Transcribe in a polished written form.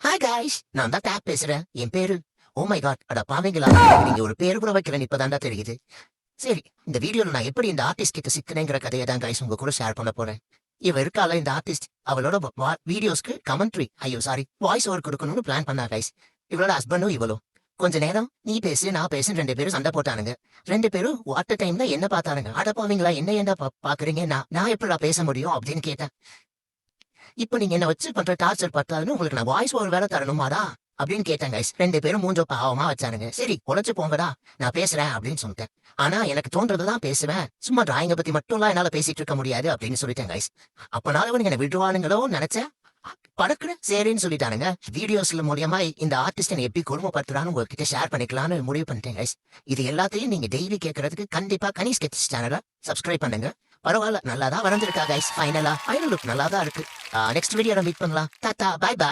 Hi guys, நான் தான் tape பேசுறேன். என் பேரு ஓ மை காட், அட பாவீங்களா, நீங்க ஒரு பேரு கூட வைக்கலன்னு இப்பதான்டா தெரியுது. சரி, இந்த வீடியோல நான் எப்படி இந்த ஆர்டிஸ்ட் கிட்ட சிக்கினேங்கிற கதையை தான் காய்ஸ் உங்க கூட ஷேர் பண்ண போறேன். இவ இருக்கால இந்த ஆர்டிஸ்ட், அவளோட வீடியோஸ்க்கு கமெண்ட்ரி, ஐயோ சாரி, வாய்ஸ் ஓவர் கொடுக்கணும்னு பிளான் பண்ணா காய்ஸ். இவளோட ஹஸ்பண்டும் இவளும் கொஞ்ச நேரம் நீ பேசு நான் பேசு 2 பேரும் சண்டை போட்டானுங்க. 2 பேரும் வாட்ட டைம்ல என்ன பார்த்தானுங்க. அட பாவீங்களா, என்ன ஏன்டா பாக்குறீங்க, நான் எப்படிடா பேச முடியும் அப்படின்னு கேட்டேன். இப்ப நீங்க என்ன வச்சு பண்ற டார்ச்சர் பார்த்தாலும் உங்களுக்கு நான் வாய்ஸ் ஓவர் வேலை தரணுமாடா அப்படின்னு கேட்டேன் கைஸ். 2 பேரும் மூஞ்ச பாவமா வச்சானுங்க. சரி உழைச்சு போங்கடா, நான் பேசுறேன் அப்படின்னு சொல்லிட்டேன். ஆனா எனக்கு தோன்றதுதான் பேசுவேன், சும்மா டிராயிங்க பத்தி மட்டும்லாம் என்னால பேசிட்டு இருக்க முடியாது அப்படின்னு சொல்லிட்டேன் கைஸ். அப்பனால இவனுங்க என்ன விடுவானுங்களோ நினைச்சேன். படக்குன்னு சரின்னு சொல்லிட்டானுங்க. வீடியோஸ்ல மூலியமா இந்த ஆர்டிஸ்ட் என்ன எப்படி கொடுமைப்படுத்துறான்னு உங்ககிட்ட ஷேர் பண்ணிக்கலாம்னு முடிவு பண்ணிட்டேன் கைஸ். இது எல்லாத்தையும் நீங்க டெய்லி கேட்கறதுக்கு கண்டிப்பா கனி ஸ்கெட்ச் சேனலை சப்ஸ்கிரைப் பண்ணுங்க. பரவாயில்ல, நல்லாதான் வளர்ந்துருக்கா கைஸ். ஃபைனலா ஃபைனல் லுக் நல்லா தான் இருக்கு. நெக்ஸ்ட் வீடியோல மீட் பண்ணலாம். டாடா, பை பை.